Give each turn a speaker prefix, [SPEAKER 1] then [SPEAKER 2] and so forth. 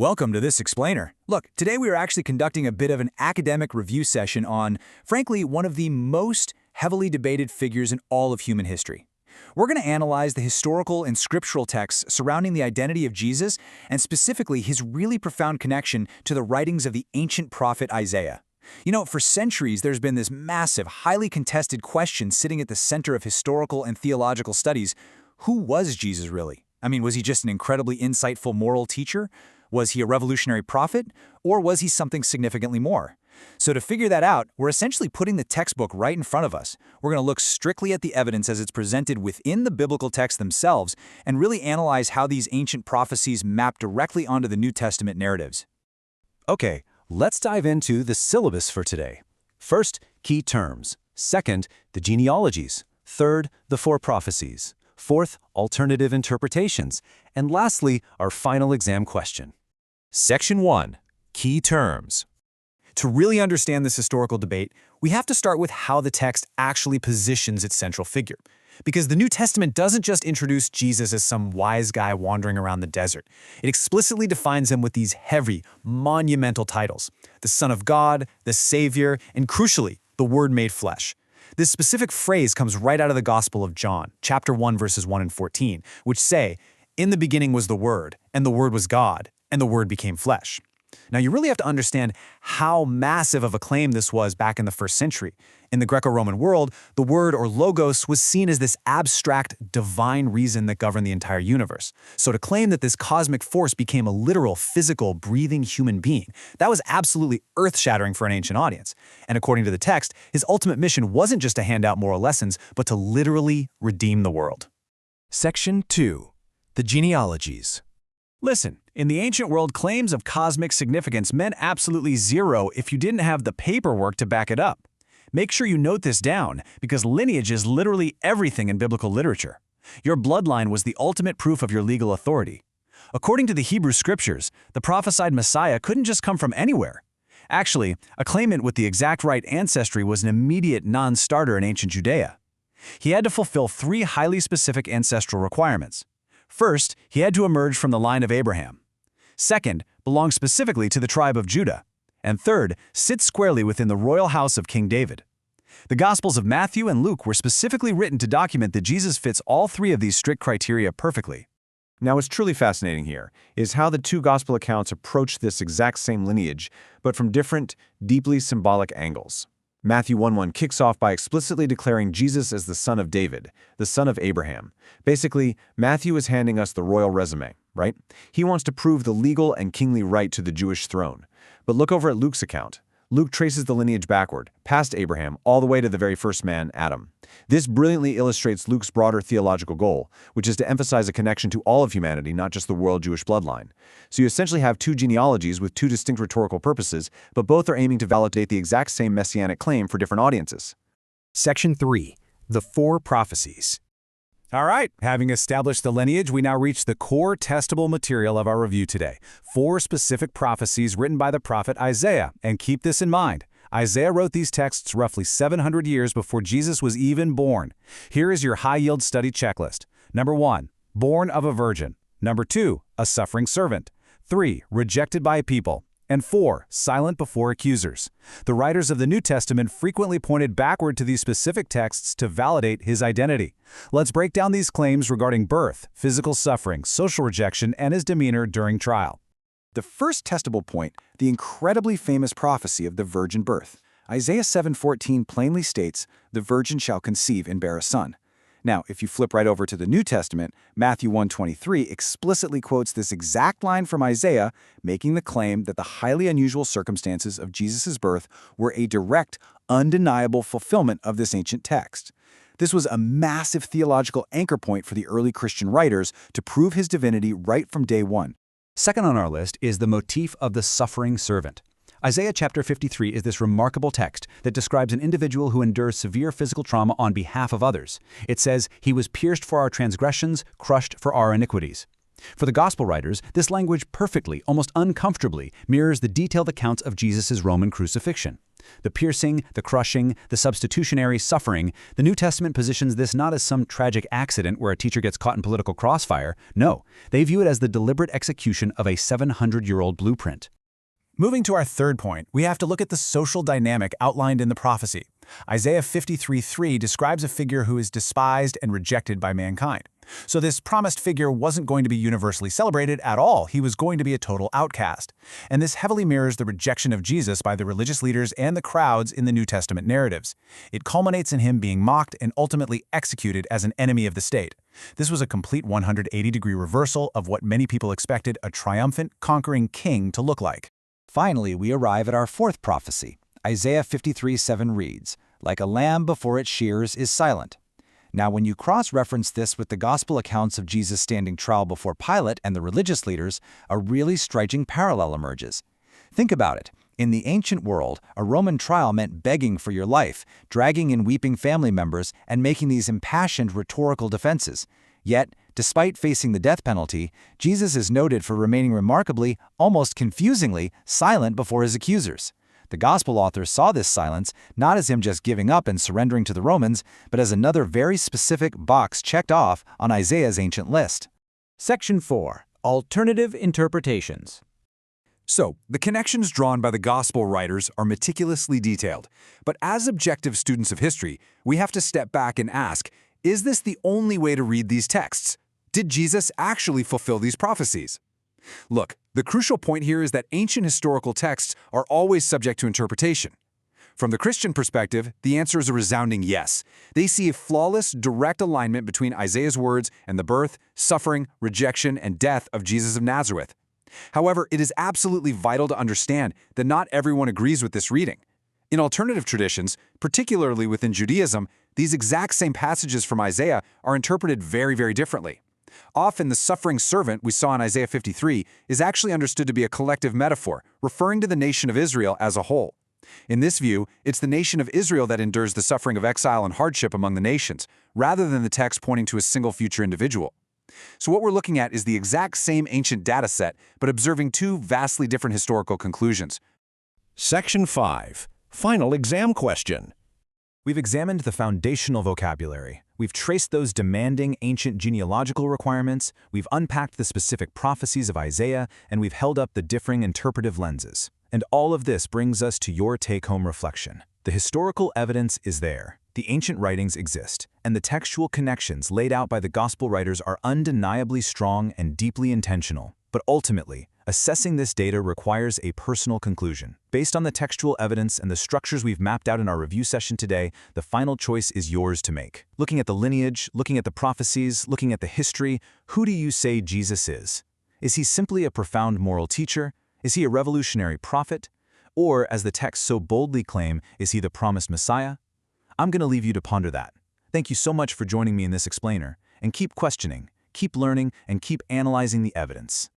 [SPEAKER 1] Welcome to this explainer. Look, today we are actually conducting a bit of an academic review session on, frankly, one of the most heavily debated figures in all of human history. We're going to analyze the historical and scriptural texts surrounding the identity of Jesus and specifically his really profound connection to the writings of the ancient prophet Isaiah. You know, for centuries there's been this massive, highly contested question sitting at the center of historical and theological studies. Who was Jesus really? I mean, was he just an incredibly insightful moral teacher? Was he a revolutionary prophet? Or was he something significantly more? So to figure that out, we're essentially putting the textbook right in front of us. We're going to look strictly at the evidence as it's presented within the biblical texts themselves and really analyze how these ancient prophecies map directly onto the New Testament narratives.
[SPEAKER 2] Okay, let's dive into the syllabus for today. First, key terms. Second, the genealogies. Third, the four prophecies. Fourth, alternative interpretations. And lastly, our final exam question.
[SPEAKER 3] Section 1. Key terms.
[SPEAKER 1] To really understand this historical debate, we have to start with how the text actually positions its central figure. Because the New Testament doesn't just introduce Jesus as some wise guy wandering around the desert. It explicitly defines him with these heavy, monumental titles: the Son of God, the Savior, and crucially, the Word made flesh. This specific phrase comes right out of the Gospel of John, chapter 1, verses 1 and 14, which say, "In the beginning was the Word, and the Word was God, and the Word became flesh." Now, you really have to understand how massive of a claim this was back in the first century. In the Greco-Roman world, the word or logos was seen as this abstract, divine reason that governed the entire universe. So to claim that this cosmic force became a literal, physical, breathing human being, that was absolutely earth-shattering for an ancient audience. And according to the text, his ultimate mission wasn't just to hand out moral lessons, but to literally redeem the world.
[SPEAKER 3] Section 2. The genealogies.
[SPEAKER 1] Listen, in the ancient world, claims of cosmic significance meant absolutely zero if you didn't have the paperwork to back it up. Make sure you note this down, because lineage is literally everything in biblical literature. Your bloodline was the ultimate proof of your legal authority. According to the Hebrew scriptures, the prophesied Messiah couldn't just come from anywhere. Actually, a claimant with the exact right ancestry was an immediate non-starter in ancient Judea. He had to fulfill three highly specific ancestral requirements. First, he had to emerge from the line of Abraham. Second, belong specifically to the tribe of Judah. And third, sit squarely within the royal house of King David. The Gospels of Matthew and Luke were specifically written to document that Jesus fits all three of these strict criteria perfectly.
[SPEAKER 4] Now, what's truly fascinating here is how the two gospel accounts approach this exact same lineage, but from different, deeply symbolic angles. Matthew 1:1 kicks off by explicitly declaring Jesus as the son of David, the son of Abraham. Basically, Matthew is handing us the royal resume, right? He wants to prove the legal and kingly right to the Jewish throne. But look over at Luke's account. Luke traces the lineage backward, past Abraham, all the way to the very first man, Adam. This brilliantly illustrates Luke's broader theological goal, which is to emphasize a connection to all of humanity, not just the royal Jewish bloodline. So you essentially have two genealogies with two distinct rhetorical purposes, but both are aiming to validate the exact same messianic claim for different audiences.
[SPEAKER 3] Section 3. The four prophecies.
[SPEAKER 1] All right, having established the lineage, we now reach the core testable material of our review today. Four specific prophecies written by the prophet Isaiah. And keep this in mind. Isaiah wrote these texts roughly 700 years before Jesus was even born. Here is your high-yield study checklist. Number 1, born of a virgin. Number 2, a suffering servant. 3, rejected by a people. And 4, silent before accusers. The writers of the New Testament frequently pointed backward to these specific texts to validate his identity. Let's break down these claims regarding birth, physical suffering, social rejection, and his demeanor during trial.
[SPEAKER 5] The first testable point, the incredibly famous prophecy of the virgin birth. Isaiah 7:14 plainly states, "The virgin shall conceive and bear a son." Now, if you flip right over to the New Testament, Matthew 1:23 explicitly quotes this exact line from Isaiah, making the claim that the highly unusual circumstances of Jesus' birth were a direct, undeniable fulfillment of this ancient text. This was a massive theological anchor point for the early Christian writers to prove his divinity right from day one.
[SPEAKER 2] Second on our list is the motif of the suffering servant. Isaiah chapter 53 is this remarkable text that describes an individual who endures severe physical trauma on behalf of others. It says, "He was pierced for our transgressions, crushed for our iniquities." For the gospel writers, this language perfectly, almost uncomfortably, mirrors the detailed accounts of Jesus' Roman crucifixion. The piercing, the crushing, the substitutionary suffering, the New Testament positions this not as some tragic accident where a teacher gets caught in political crossfire. No, they view it as the deliberate execution of a 700-year-old blueprint.
[SPEAKER 1] Moving to our third point, we have to look at the social dynamic outlined in the prophecy. Isaiah 53:3 describes a figure who is despised and rejected by mankind. So this promised figure wasn't going to be universally celebrated at all. He was going to be a total outcast. And this heavily mirrors the rejection of Jesus by the religious leaders and the crowds in the New Testament narratives. It culminates in him being mocked and ultimately executed as an enemy of the state. This was a complete 180-degree reversal of what many people expected a triumphant, conquering king to look like.
[SPEAKER 5] Finally, we arrive at our fourth prophecy. Isaiah 53:7 reads, "Like a lamb before its shears is silent." Now, when you cross-reference this with the gospel accounts of Jesus standing trial before Pilate and the religious leaders, a really striking parallel emerges. Think about it. In the ancient world, a Roman trial meant begging for your life, dragging in weeping family members, and making these impassioned rhetorical defenses. Yet, despite facing the death penalty, Jesus is noted for remaining remarkably, almost confusingly, silent before his accusers. The Gospel authors saw this silence not as him just giving up and surrendering to the Romans, but as another very specific box checked off on Isaiah's ancient list.
[SPEAKER 3] Section 4. Alternative Interpretations.
[SPEAKER 6] So, the connections drawn by the Gospel writers are meticulously detailed. But as objective students of history, we have to step back and ask, is this the only way to read these texts? Did Jesus actually fulfill these prophecies? Look, the crucial point here is that ancient historical texts are always subject to interpretation. From the Christian perspective, the answer is a resounding yes. They see a flawless, direct alignment between Isaiah's words and the birth, suffering, rejection, and death of Jesus of Nazareth. However, it is absolutely vital to understand that not everyone agrees with this reading. In alternative traditions, particularly within Judaism, these exact same passages from Isaiah are interpreted very, very differently. Often, the suffering servant we saw in Isaiah 53 is actually understood to be a collective metaphor, referring to the nation of Israel as a whole. In this view, it's the nation of Israel that endures the suffering of exile and hardship among the nations, rather than the text pointing to a single future individual. So what we're looking at is the exact same ancient data set, but observing two vastly different historical conclusions.
[SPEAKER 3] Section 5. Final exam question.
[SPEAKER 1] We've examined the foundational vocabulary. We've traced those demanding ancient genealogical requirements, we've unpacked the specific prophecies of Isaiah, and we've held up the differing interpretive lenses. And all of this brings us to your take-home reflection. The historical evidence is there. The ancient writings exist, and the textual connections laid out by the gospel writers are undeniably strong and deeply intentional. But ultimately, assessing this data requires a personal conclusion. Based on the textual evidence and the structures we've mapped out in our review session today, the final choice is yours to make. Looking at the lineage, looking at the prophecies, looking at the history, who do you say Jesus is? Is he simply a profound moral teacher? Is he a revolutionary prophet? Or, as the texts so boldly claim, is he the promised Messiah? I'm going to leave you to ponder that. Thank you so much for joining me in this explainer, and keep questioning, keep learning, and keep analyzing the evidence.